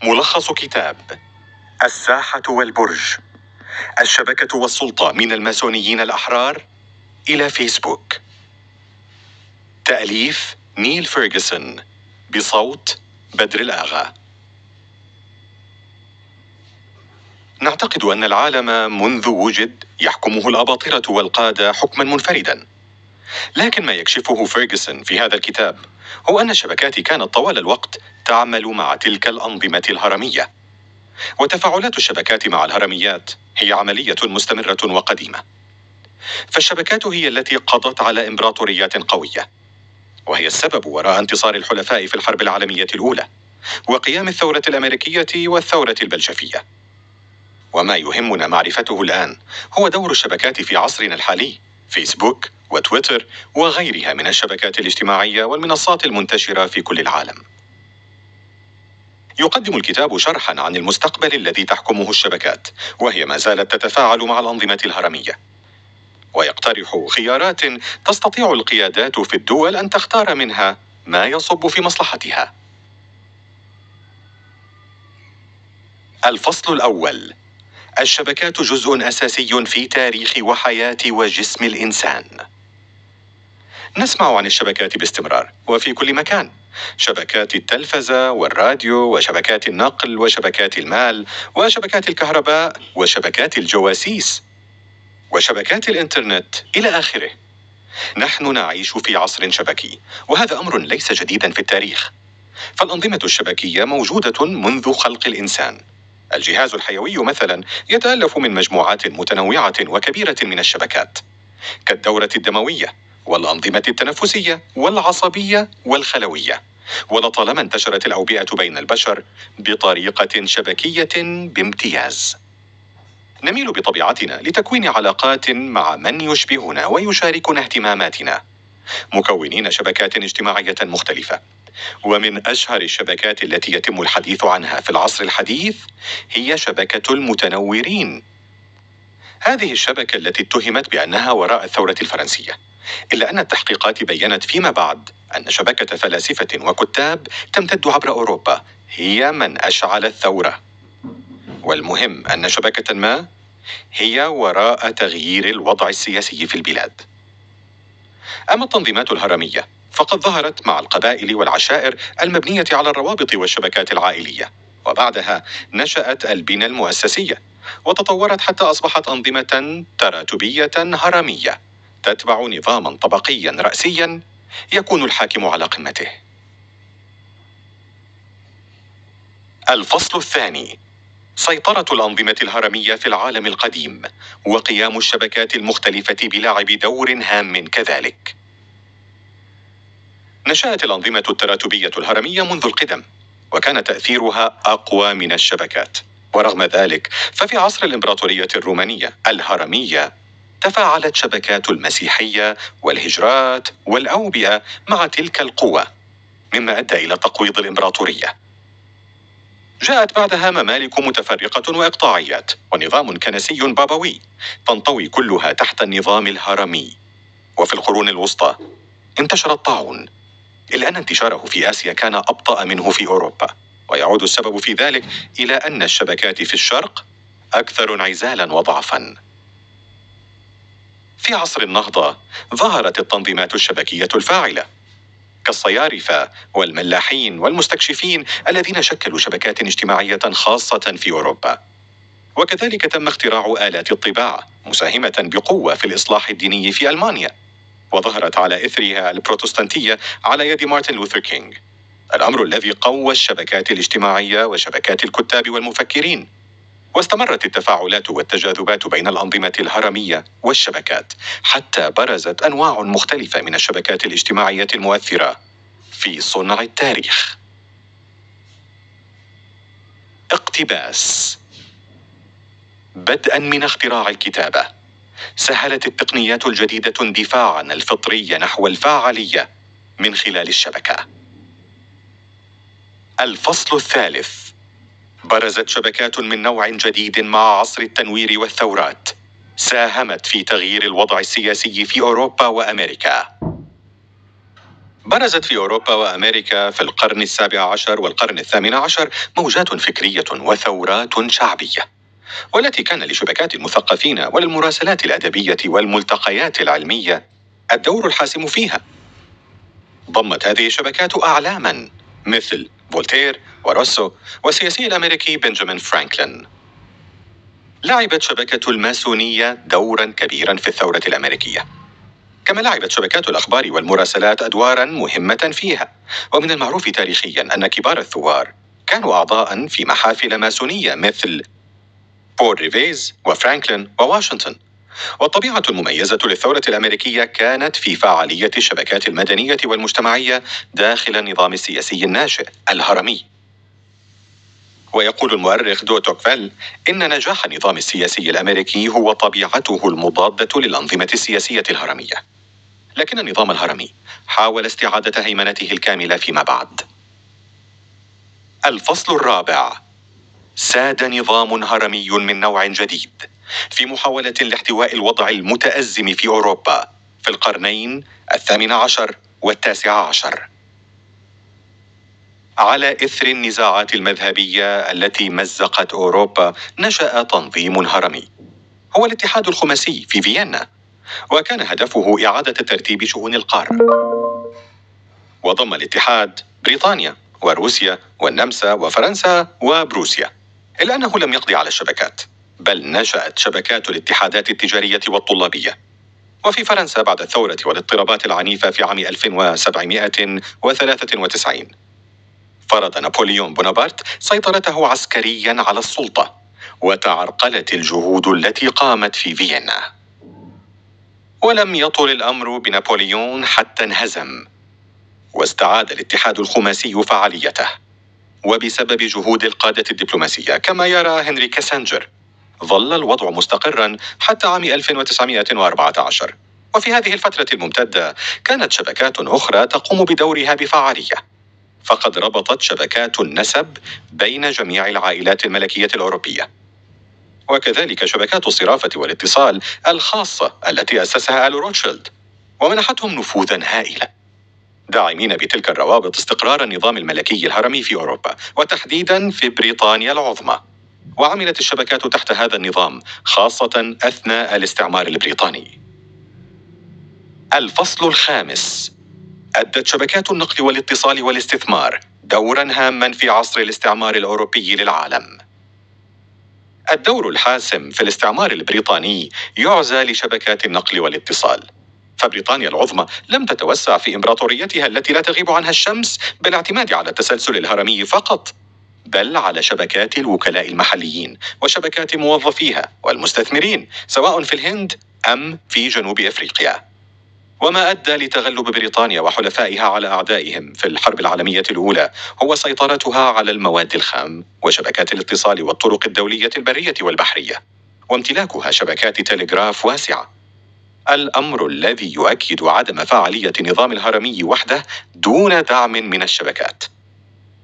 ملخص كتاب الساحة والبرج، الشبكة والسلطة من الماسونيين الأحرار إلى فيسبوك. تأليف نيل فيرغسون، بصوت بدر الآغا. نعتقد أن العالم منذ وجد يحكمه الأباطرة والقادة حكما منفردا، لكن ما يكشفه فيرغسون في هذا الكتاب هو أن الشبكات كانت طوال الوقت تعمل مع تلك الأنظمة الهرمية، وتفاعلات الشبكات مع الهرميات هي عملية مستمرة وقديمة. فالشبكات هي التي قضت على إمبراطوريات قوية، وهي السبب وراء انتصار الحلفاء في الحرب العالمية الأولى وقيام الثورة الأمريكية والثورة البلشفية. وما يهمنا معرفته الآن هو دور الشبكات في عصرنا الحالي، فيسبوك وتويتر وغيرها من الشبكات الاجتماعية والمنصات المنتشرة في كل العالم. يقدم الكتاب شرحا عن المستقبل الذي تحكمه الشبكات، وهي ما زالت تتفاعل مع الأنظمة الهرمية، ويقترح خيارات تستطيع القيادات في الدول أن تختار منها ما يصب في مصلحتها. الفصل الأول: الشبكات جزء أساسي في تاريخ وحياة وجسم الإنسان. نسمع عن الشبكات باستمرار وفي كل مكان: شبكات التلفزة والراديو، وشبكات النقل، وشبكات المال، وشبكات الكهرباء، وشبكات الجواسيس، وشبكات الإنترنت إلى آخره. نحن نعيش في عصر شبكي، وهذا أمر ليس جديدا في التاريخ، فالأنظمة الشبكية موجودة منذ خلق الإنسان. الجهاز الحيوي مثلا يتألف من مجموعات متنوعة وكبيرة من الشبكات، كالدورة الدموية والأنظمة التنفسية والعصبية والخلوية، ولطالما انتشرت الأوبئة بين البشر بطريقة شبكية بامتياز. نميل بطبيعتنا لتكوين علاقات مع من يشبهنا ويشاركنا اهتماماتنا، مكونين شبكات اجتماعية مختلفة. ومن أشهر الشبكات التي يتم الحديث عنها في العصر الحديث هي شبكة المتنورين. هذه الشبكة التي اتهمت بأنها وراء الثورة الفرنسية، إلا أن التحقيقات بيّنت فيما بعد أن شبكة فلاسفة وكتاب تمتد عبر أوروبا هي من أشعل الثورة. والمهم أن شبكة ما هي وراء تغيير الوضع السياسي في البلاد. أما التنظيمات الهرمية فقد ظهرت مع القبائل والعشائر المبنية على الروابط والشبكات العائلية، وبعدها نشأت البنى المؤسسية وتطورت حتى أصبحت أنظمة تراتبية هرمية تتبع نظاما طبقيا رأسيا يكون الحاكم على قمته. الفصل الثاني: سيطرة الأنظمة الهرمية في العالم القديم، وقيام الشبكات المختلفة بلعب دور هام كذلك. نشأت الأنظمة التراتبية الهرمية منذ القدم، وكان تأثيرها أقوى من الشبكات. ورغم ذلك ففي عصر الإمبراطورية الرومانية الهرمية تفاعلت شبكات المسيحية والهجرات والأوبئة مع تلك القوى، مما أدى إلى تقويض الإمبراطورية. جاءت بعدها ممالك متفرقة وإقطاعيات ونظام كنسي بابوي تنطوي كلها تحت النظام الهرمي. وفي القرون الوسطى انتشر الطاعون، إلا أن انتشاره في آسيا كان أبطأ منه في أوروبا، ويعود السبب في ذلك إلى أن الشبكات في الشرق أكثر انعزالا وضعفا. في عصر النهضة ظهرت التنظيمات الشبكية الفاعلة، كالصيارفة والملاحين والمستكشفين الذين شكلوا شبكات اجتماعية خاصة في أوروبا. وكذلك تم اختراع آلات الطباعة مساهمة بقوة في الإصلاح الديني في ألمانيا، وظهرت على إثرها البروتستانتية على يد مارتن لوثر كينغ، الأمر الذي قوى الشبكات الاجتماعية وشبكات الكتاب والمفكرين. واستمرت التفاعلات والتجاذبات بين الأنظمة الهرمية والشبكات حتى برزت أنواع مختلفة من الشبكات الاجتماعية المؤثرة في صنع التاريخ. اقتباس: بدءا من اختراع الكتابة، سهلت التقنيات الجديدة اندفاعنا الفطري نحو الفاعلية من خلال الشبكة. الفصل الثالث: برزت شبكات من نوع جديد مع عصر التنوير والثورات، ساهمت في تغيير الوضع السياسي في أوروبا وأمريكا. برزت في أوروبا وأمريكا في القرن السابع عشر والقرن الثامن عشر موجات فكرية وثورات شعبية، والتي كان لشبكات المثقفين وللمراسلات الأدبية والملتقيات العلمية الدور الحاسم فيها. ضمت هذه الشبكات أعلاما مثل فولتير وروسو والسياسي الأمريكي بنجامين فرانكلين. لعبت شبكة الماسونية دورا كبيرا في الثورة الأمريكية، كما لعبت شبكات الأخبار والمراسلات أدوارا مهمة فيها. ومن المعروف تاريخيا أن كبار الثوار كانوا أعضاء في محافل ماسونية مثل بول ريفيز وفرانكلين وواشنطن. والطبيعة المميزة للثورة الأمريكية كانت في فعالية الشبكات المدنية والمجتمعية داخل النظام السياسي الناشئ الهرمي. ويقول المؤرخ دو توكفيل إن نجاح النظام السياسي الأمريكي هو طبيعته المضادة للأنظمة السياسية الهرمية، لكن النظام الهرمي حاول استعادة هيمنته الكاملة فيما بعد. الفصل الرابع: ساد نظام هرمي من نوع جديد في محاولة لاحتواء الوضع المتأزم في أوروبا في القرنين الثامن عشر والتاسع عشر. على إثر النزاعات المذهبية التي مزقت أوروبا، نشأ تنظيم هرمي هو الاتحاد الخماسي في فيينا، وكان هدفه إعادة ترتيب شؤون القارة. وضم الاتحاد بريطانيا وروسيا والنمسا وفرنسا وبروسيا، إلا أنه لم يقضي على الشبكات، بل نشأت شبكات الاتحادات التجارية والطلابية. وفي فرنسا بعد الثورة والاضطرابات العنيفة في عام 1793 فرض نابليون بونابرت سيطرته عسكريا على السلطة، وتعرقلت الجهود التي قامت في فيينا. ولم يطل الأمر بنابليون حتى انهزم، واستعاد الاتحاد الخماسي فعاليته. وبسبب جهود القادة الدبلوماسية كما يرى هنري كيسنجر، ظل الوضع مستقرا حتى عام 1914. وفي هذه الفترة الممتدة كانت شبكات أخرى تقوم بدورها بفعالية، فقد ربطت شبكات النسب بين جميع العائلات الملكية الأوروبية، وكذلك شبكات الصرافة والاتصال الخاصة التي أسسها آل روتشيلد، ومنحتهم نفوذا هائلا، داعمين بتلك الروابط استقرار النظام الملكي الهرمي في أوروبا، وتحديدا في بريطانيا العظمى. وعملت الشبكات تحت هذا النظام خاصة أثناء الاستعمار البريطاني. الفصل الخامس: أدت شبكات النقل والاتصال والاستثمار دورا هاما في عصر الاستعمار الأوروبي للعالم. الدور الحاسم في الاستعمار البريطاني يعزى لشبكات النقل والاتصال، فبريطانيا العظمى لم تتوسع في إمبراطوريتها التي لا تغيب عنها الشمس بالاعتماد على التسلسل الهرمي فقط، بل على شبكات الوكلاء المحليين وشبكات موظفيها والمستثمرين سواء في الهند أم في جنوب أفريقيا. وما أدى لتغلب بريطانيا وحلفائها على أعدائهم في الحرب العالمية الأولى هو سيطرتها على المواد الخام وشبكات الاتصال والطرق الدولية البرية والبحرية، وامتلاكها شبكات تلغراف واسعة، الأمر الذي يؤكد عدم فعالية النظام الهرمي وحده دون دعم من الشبكات.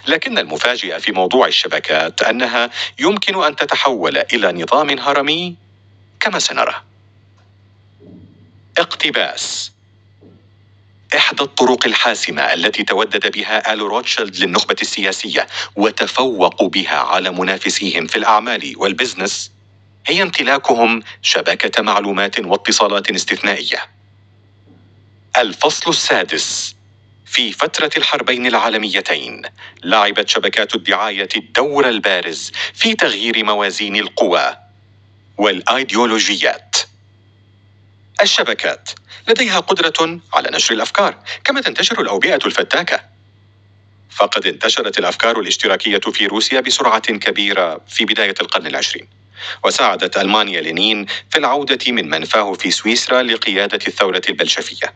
لكن المفاجئ في موضوع الشبكات أنها يمكن أن تتحول إلى نظام هرمي كما سنرى. اقتباس: إحدى الطرق الحاسمة التي تودد بها آل روتشيلد للنخبة السياسية وتفوقوا بها على منافسيهم في الأعمال والبزنس هي امتلاكهم شبكة معلومات واتصالات استثنائية. الفصل السادس: في فترة الحربين العالميتين لعبت شبكات الدعاية الدور البارز في تغيير موازين القوى والأيديولوجيات. الشبكات لديها قدرة على نشر الأفكار كما تنتشر الأوبئة الفتاكة، فقد انتشرت الأفكار الاشتراكية في روسيا بسرعة كبيرة في بداية القرن العشرين، وساعدت ألمانيا لينين في العودة من منفاه في سويسرا لقيادة الثورة البلشفية،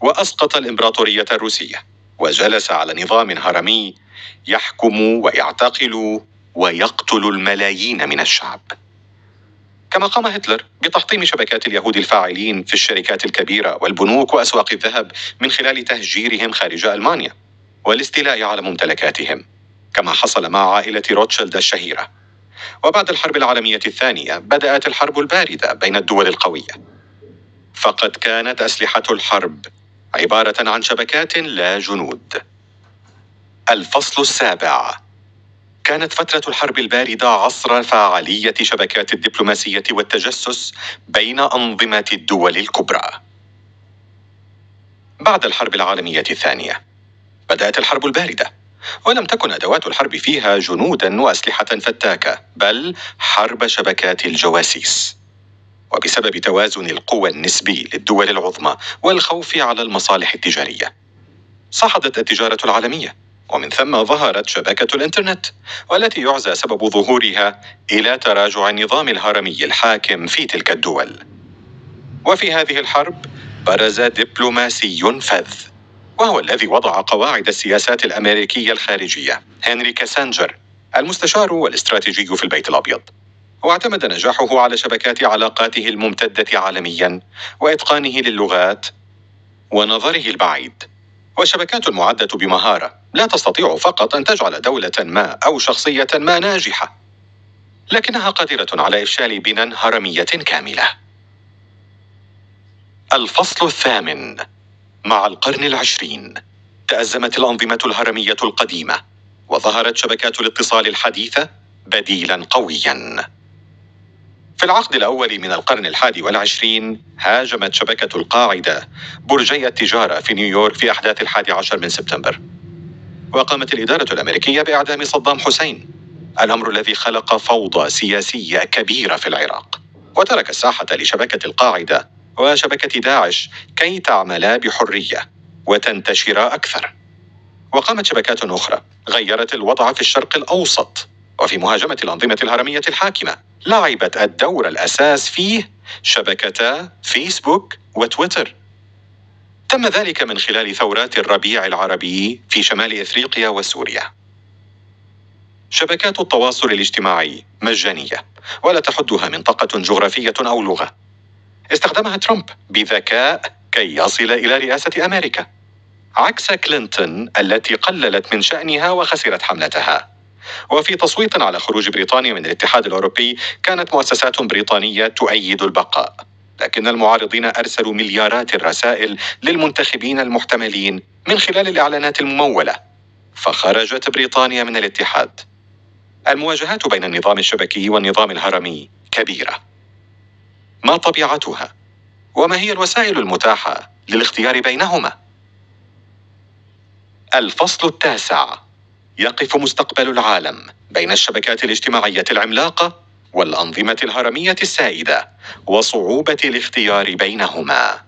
وأسقط الإمبراطورية الروسية وجلس على نظام هرمي يحكم ويعتقل ويقتل الملايين من الشعب. كما قام هتلر بتحطيم شبكات اليهود الفاعلين في الشركات الكبيرة والبنوك وأسواق الذهب من خلال تهجيرهم خارج ألمانيا والاستيلاء على ممتلكاتهم، كما حصل مع عائلة روتشيلد الشهيرة. وبعد الحرب العالمية الثانية بدأت الحرب الباردة بين الدول القوية، فقد كانت أسلحة الحرب عبارة عن شبكات لا جنود. الفصل السابع. كانت فترة الحرب الباردة عصر فعالية شبكات الدبلوماسية والتجسس بين أنظمة الدول الكبرى. بعد الحرب العالمية الثانية بدأت الحرب الباردة، ولم تكن أدوات الحرب فيها جنودا وأسلحة فتاكة، بل حرب شبكات الجواسيس. وبسبب توازن القوى النسبي للدول العظمى والخوف على المصالح التجارية، صعدت التجارة العالمية، ومن ثم ظهرت شبكة الإنترنت، والتي يعزى سبب ظهورها إلى تراجع النظام الهرمي الحاكم في تلك الدول. وفي هذه الحرب برز دبلوماسي فذ، وهو الذي وضع قواعد السياسات الأمريكية الخارجية، هنري كيسنجر، المستشار والاستراتيجي في البيت الأبيض. واعتمد نجاحه على شبكات علاقاته الممتدة عالميا، وإتقانه للغات ونظره البعيد. والشبكات المعدة بمهارة لا تستطيع فقط أن تجعل دولة ما أو شخصية ما ناجحة، لكنها قادرة على إفشال بنى هرمية كاملة. الفصل الثامن. مع القرن العشرين تأزمت الأنظمة الهرمية القديمة، وظهرت شبكات الاتصال الحديثة بديلا قويا. في العقد الأول من القرن الحادي والعشرين هاجمت شبكة القاعدة برجي التجارة في نيويورك في أحداث 11 من سبتمبر، وقامت الإدارة الأمريكية بإعدام صدام حسين، الأمر الذي خلق فوضى سياسية كبيرة في العراق، وترك الساحة لشبكة القاعدة وشبكة داعش كي تعملا بحرية وتنتشر أكثر. وقامت شبكات أخرى غيرت الوضع في الشرق الأوسط، وفي مهاجمة الأنظمة الهرمية الحاكمة لعبت الدور الأساس فيه شبكتا فيسبوك وتويتر. تم ذلك من خلال ثورات الربيع العربي في شمال إفريقيا وسوريا. شبكات التواصل الاجتماعي مجانية، ولا تحدها منطقة جغرافية أو لغة. استخدمها ترامب بذكاء كي يصل إلى رئاسة أمريكا، عكس كلينتون التي قللت من شأنها وخسرت حملتها. وفي تصويت على خروج بريطانيا من الاتحاد الأوروبي كانت مؤسسات بريطانية تؤيد البقاء، لكن المعارضين أرسلوا مليارات الرسائل للمنتخبين المحتملين من خلال الإعلانات الممولة، فخرجت بريطانيا من الاتحاد. المواجهات بين النظام الشبكي والنظام الهرمي كبيرة. ما طبيعتها؟ وما هي الوسائل المتاحة للاختيار بينهما؟ الفصل التاسع. يقف مستقبل العالم بين الشبكات الاجتماعية العملاقة والأنظمة الهرمية السائدة، وصعوبة الاختيار بينهما.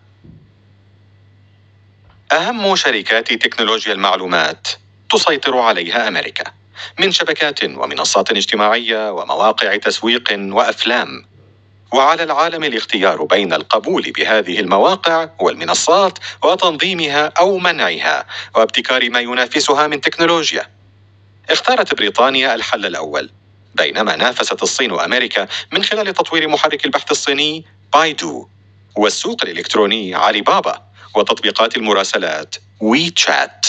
أهم شركات تكنولوجيا المعلومات تسيطر عليها أمريكا، من شبكات ومنصات اجتماعية ومواقع تسويق وأفلام. وعلى العالم الاختيار بين القبول بهذه المواقع والمنصات وتنظيمها أو منعها وابتكار ما ينافسها من تكنولوجيا. اختارت بريطانيا الحل الأول، بينما نافست الصين وأمريكا من خلال تطوير محرك البحث الصيني بايدو، والسوق الإلكتروني علي بابا، وتطبيقات المراسلات ويتشات.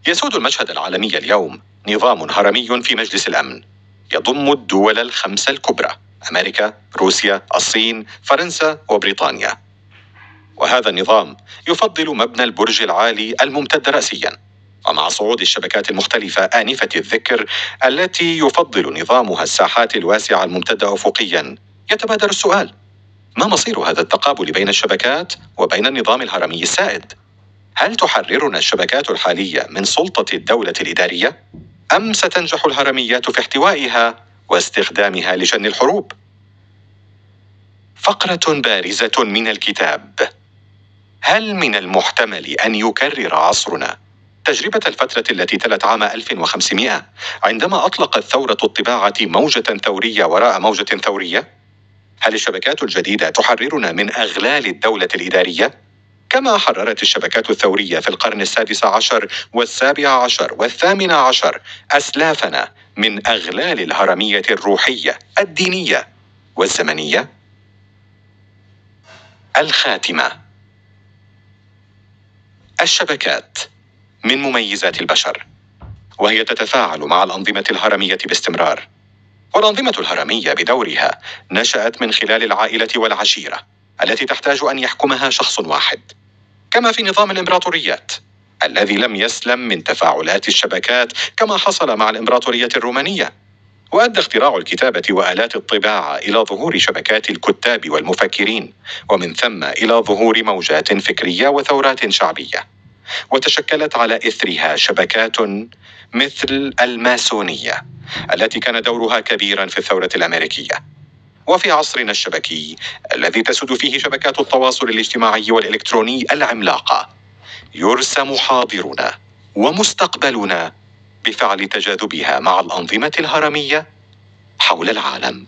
يسود المشهد العالمي اليوم نظام هرمي في مجلس الأمن يضم الدول الخمسة الكبرى: أمريكا، روسيا، الصين، فرنسا وبريطانيا. وهذا النظام يفضل مبنى البرج العالي الممتد رأسيا، ومع صعود الشبكات المختلفة آنفة الذكر التي يفضل نظامها الساحات الواسعة الممتدة أفقيا، يتبادر السؤال: ما مصير هذا التقابل بين الشبكات وبين النظام الهرمي السائد؟ هل تحررنا الشبكات الحالية من سلطة الدولة الإدارية؟ أم ستنجح الهرميات في احتوائها واستخدامها لشن الحروب؟ فقرة بارزة من الكتاب. هل من المحتمل أن يكرر عصرنا تجربة الفترة التي تلت عام 1500 عندما أطلقت ثورة الطباعة موجة ثورية وراء موجة ثورية؟ هل الشبكات الجديدة تحررنا من أغلال الدولة الإدارية، كما حررت الشبكات الثورية في القرن السادس عشر والسابع عشر والثامن عشر أسلافنا من أغلال الهرمية الروحية الدينية والزمنية؟ الخاتمة. الشبكات من مميزات البشر، وهي تتفاعل مع الأنظمة الهرمية باستمرار. والأنظمة الهرمية بدورها نشأت من خلال العائلة والعشيرة التي تحتاج أن يحكمها شخص واحد. كما في نظام الإمبراطوريات الذي لم يسلم من تفاعلات الشبكات كما حصل مع الإمبراطورية الرومانية. وأدى اختراع الكتابة وآلات الطباعة إلى ظهور شبكات الكتاب والمفكرين، ومن ثم إلى ظهور موجات فكرية وثورات شعبية، وتشكلت على إثرها شبكات مثل الماسونية التي كان دورها كبيرا في الثورة الأمريكية. وفي عصرنا الشبكي الذي تسود فيه شبكات التواصل الاجتماعي والإلكتروني العملاقة، يرسم حاضرنا ومستقبلنا بفعل تجاذبها مع الأنظمة الهرمية حول العالم.